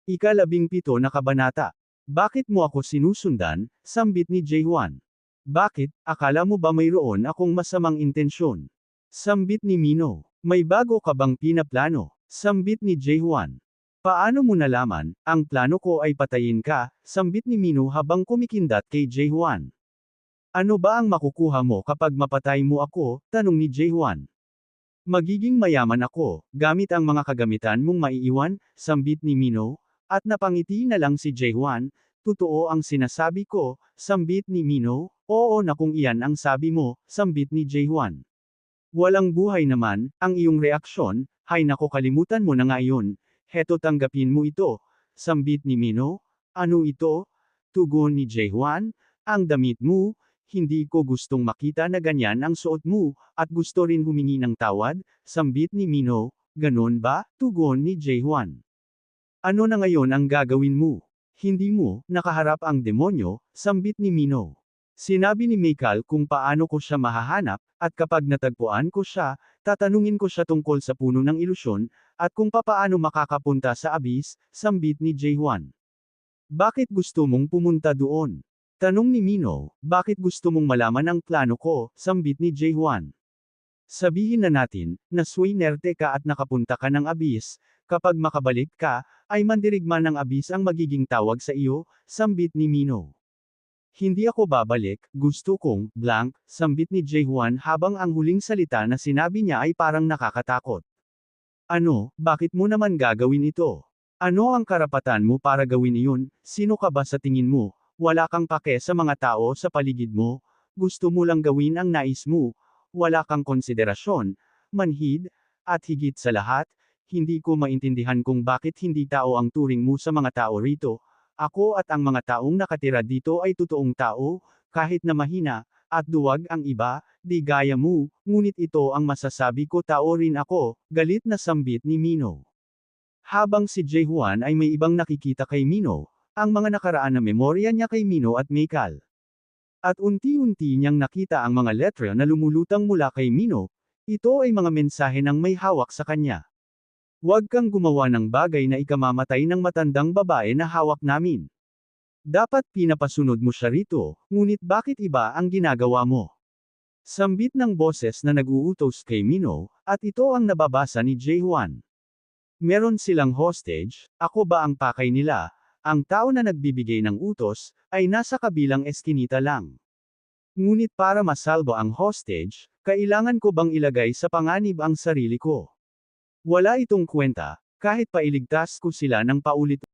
Ika-17 na kabanata. Bakit mo ako sinusundan? Sambit ni Jae-hwan. Bakit, akala mo ba mayroon akong masamang intensyon? Sambit ni Mino. May bago ka bang pinaplano? Sambit ni Jae-hwan. Paano mo nalaman, ang plano ko ay patayin ka, sambit ni Mino habang kumikindat kay Jae-hwan. Ano ba ang makukuha mo kapag mapatay mo ako? Tanong ni Jae-hwan. Magiging mayaman ako, gamit ang mga kagamitan mong maiiwan, sambit ni Mino, at napangiti na lang si Jae-hwan. Totoo ang sinasabi ko, sambit ni Mino, oo na kung iyan ang sabi mo, sambit ni Jae-hwan. Walang buhay naman, ang iyong reaksyon, hay nako kalimutan mo na nga iyon, heto tanggapin mo ito, sambit ni Mino. Ano ito? Tugon ni Jae-hwan, ang damit mo. Hindi ko gustong makita na ganyan ang suot mo, at gusto rin humingi ng tawad, sambit ni Mino. Ganon ba? Tugon ni Jae-hwan. Ano na ngayon ang gagawin mo? Hindi mo, nakaharap ang demonyo, sambit ni Mino. Sinabi ni Michael kung paano ko siya mahahanap, at kapag natagpuan ko siya, tatanungin ko siya tungkol sa puno ng ilusyon, at kung papaano makakapunta sa abis, sambit ni Jae-hwan. Bakit gusto mong pumunta doon? Tanong ni Mino, bakit gusto mong malaman ang plano ko, sambit ni Jae-hwan. Sabihin na natin, na swinerte ka at nakapunta ka ng abis, kapag makabalik ka, ay mandirigma ng abis ang magiging tawag sa iyo, sambit ni Mino. Hindi ako babalik, gusto kong, blank, sambit ni Jae-hwan habang ang huling salita na sinabi niya ay parang nakakatakot. Ano, bakit mo naman gagawin ito? Ano ang karapatan mo para gawin iyon? Sino ka ba sa tingin mo? Wala kang pake sa mga tao sa paligid mo, gusto mo lang gawin ang nais mo, wala kang konsiderasyon, manhid, at higit sa lahat, hindi ko maintindihan kung bakit hindi tao ang turing mo sa mga tao rito. Ako at ang mga taong nakatira dito ay totoong tao, kahit na mahina, at duwag ang iba, di gaya mo, ngunit ito ang masasabi ko, tao rin ako, galit na sambit ni Mino. Habang si Jae-hwan ay may ibang nakikita kay Mino, ang mga nakaraan na memorya niya kay Mino at Michael. At unti-unti niyang nakita ang mga letra na lumulutang mula kay Mino, ito ay mga mensahe ng may hawak sa kanya. Huwag kang gumawa ng bagay na ikamamatay ng matandang babae na hawak namin. Dapat pinapasunod mo siya rito, ngunit bakit iba ang ginagawa mo? Sambit ng boses na nag-uutos kay Mino, at ito ang nababasa ni Jae-hwan. Meron silang hostage, ako ba ang pakay nila? Ang tao na nagbibigay ng utos, ay nasa kabilang eskinita lang. Ngunit para masalbo ang hostage, kailangan ko bang ilagay sa panganib ang sarili ko? Wala itong kwenta, kahit pailigtas ko sila ng paulit.